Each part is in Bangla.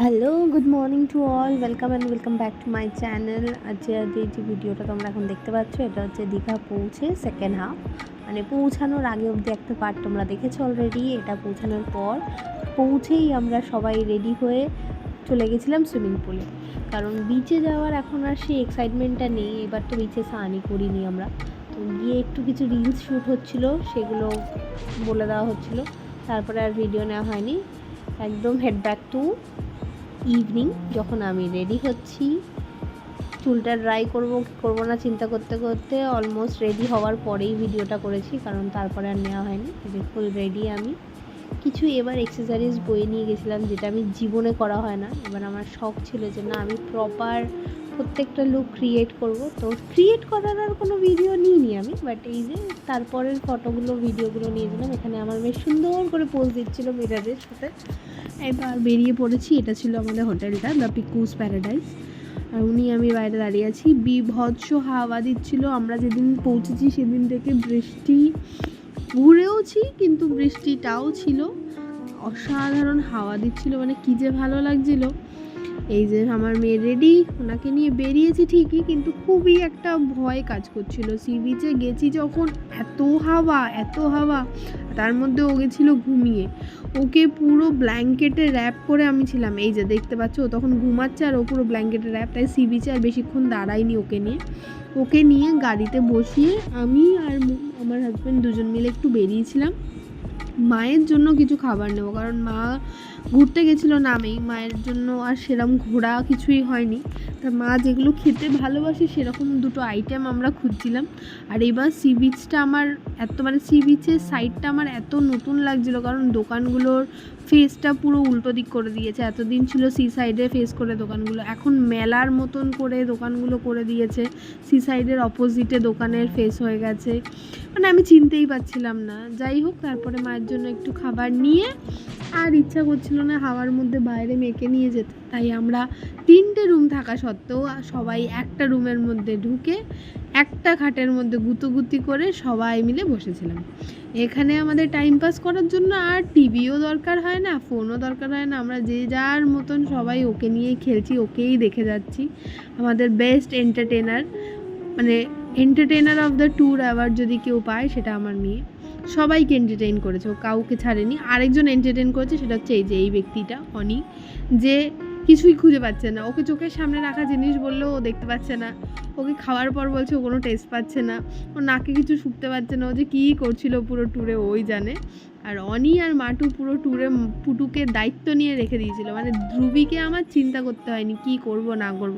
Hello, good morning to all. Welcome back to my channel. আজকের যে ভিডিওটা তোমরা এখন দেখতে পাচ্ছ, এটা হচ্ছে দীঘা পৌঁছে সেকেন্ড হাফ, মানে পৌঁছানোর আগে অবধি একটা পার্ট তোমরা দেখেছো অলরেডি। এটা পৌঁছানোর পর পৌঁছেই আমরা সবাই রেডি হয়ে চলে গেছিলাম সুইমিং পুলে, কারণ বিচে যাওয়ার এখন আর সেই এক্সাইটমেন্টটা নেই। এবার তো বিচে স্নানই করিনি আমরা, তো গিয়ে একটু কিছু রিলস শ্যুট হচ্ছিলো, সেগুলো বলে দেওয়া হচ্ছিলো, তারপরে আর ভিডিও নেওয়া হয়নি। একদম হেড ব্যাক টু ইভিনিং, যখন আমি রেডি হচ্ছি, চুলটা ড্রাই করবো না চিন্তা করতে করতে অলমোস্ট রেডি হওয়ার পরেই ভিডিওটা করেছি, কারণ তারপরে আর নেওয়া হয়নি। ফুল রেডি আমি। কিছু এবার এক্সেসরিজ বয়ে নিয়ে গেছিলাম, যেটা আমি জীবনে করা হয় না। এবার আমার শখ ছিল যে না, আমি প্রপার প্রত্যেকটা লুক ক্রিয়েট করব। তো ক্রিয়েট করার আর কোনো ভিডিও নিইনি আমি, বাট এই যে তারপরের ফটোগুলো ভিডিওগুলো নিয়েছিলাম। এখানে আমার বেশ সুন্দর করে পোজ দিচ্ছিলো মিরাজের সাথে। এবার বেরিয়ে পড়েছি। এটা ছিল আমাদের হোটেলটা, দ্য পিকুস প্যারাডাইস। আর আমি বাইরে দাঁড়িয়ে আছি। বিভৎস হাওয়া দিচ্ছিল। আমরা যেদিন পৌঁছেছি সেদিন থেকে বৃষ্টি, ঘুরেওছি কিন্তু বৃষ্টিটাও ছিল। অসাধারণ হাওয়া দিচ্ছিল, মানে কী যে ভালো লাগছিল। এই যে আমার মেয়ে রেডি, ওনাকে নিয়ে বেরিয়েছি ঠিকই, কিন্তু খুবই একটা ভয় কাজ করছিল। সি বিচে গেছি যখন, এত হাওয়া, তার মধ্যে ও গেছিলো ঘুমিয়ে। ওকে পুরো ব্ল্যাঙ্কেটে র্যাপ করে আমি ছিলাম, এই যে দেখতে পাচ্ছ, ও তখন ঘুমাচ্ছে আর ও পুরো ব্ল্যাঙ্কেটে র্যাপ। তাই সি বিচে আর বেশিক্ষণ দাঁড়াইনি। ওকে নিয়ে গাড়িতে বসিয়ে আমি আর আমার হাজব্যান্ড দুজন মিলে একটু বেরিয়েছিলাম মায়ের জন্য কিছু খাবার নেবো, কারণ মা ঘুরতে গেছিলো নামেই, মায়ের জন্য আর সেরকম ঘোরা কিছুই হয়নি। তা মা যেগুলো খেতে ভালোবাসে সেরকম দুটো আইটেম আমরা খুঁজছিলাম। আর এবার সি বিচটা আমার সি বিচের সাইডটা আমার এত নতুন লাগছিলো, কারণ দোকানগুলোর ফেসটা পুরো উল্টো দিক করে দিয়েছে। এতদিন ছিল সি সাইডে ফেস করে দোকানগুলো, এখন মেলার মতন করে দোকানগুলো করে দিয়েছে। সি সাইডের অপোজিটে দোকানের ফেস হয়ে গেছে, মানে আমি চিনতেই পারছিলাম না। যাই হোক, তারপরে মায়ের জন্য একটু খাবার নিয়ে, আর ইচ্ছা করছিল না হাওয়ার মধ্যে বাইরে মেয়েকে নিয়ে যেতে, তাই আমরা 3টে রুম থাকা সত্ত্বেও সবাই একটা রুমের মধ্যে ঢুকে একটা খাটের মধ্যে গুতোগুতি করে সবাই মিলে বসেছিলাম। এখানে আমাদের টাইম পাস করার জন্য আর টিভিও দরকার হয় না, ফোনও দরকার হয় না। আমরা যে যার মতন সবাই ওকে নিয়েই খেলছি, ওকেই দেখে যাচ্ছি। আমাদের বেস্ট এন্টারটেনার, মানে entertainer of the tour award যদি কেউ পায় সেটা আমার মেয়ে। সবাইকে এন্টারটেইন করেছে, ও কাউকে ছাড়েনি। আরেকজন এন্টারটেইন করেছে, সেটা হচ্ছে এই ব্যক্তিটা অনি, যে কিছুই খুঁজে পাচ্ছে না। ওকে চোখের সামনে রাখা জিনিস বললেও ও দেখতে পাচ্ছে না, ওকে খাওয়ার পর বলছে ও কোনো টেস্ট পাচ্ছে না, ও নাকে কিছু শুকতে পারছে না। ও যে কী করছিল পুরো ট্যুরে ওই জানে। আর অনি আর মাটু পুরো ট্যুরে পুটুকে দায়িত্ব নিয়ে রেখে দিয়েছিল, মানে ধ্রুবিকে আমার চিন্তা করতে হয়নি কী করব না করব।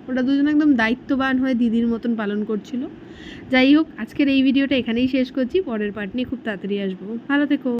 ওটা দুজন একদম দায়িত্ববান হয়ে দিদির মতন পালন করছিল। যাই হোক, আজকের এই ভিডিওটা এখানেই শেষ করছি। পরের পার্ট নিয়ে খুব তাড়াতাড়ি আসবো। ভালো থেকো।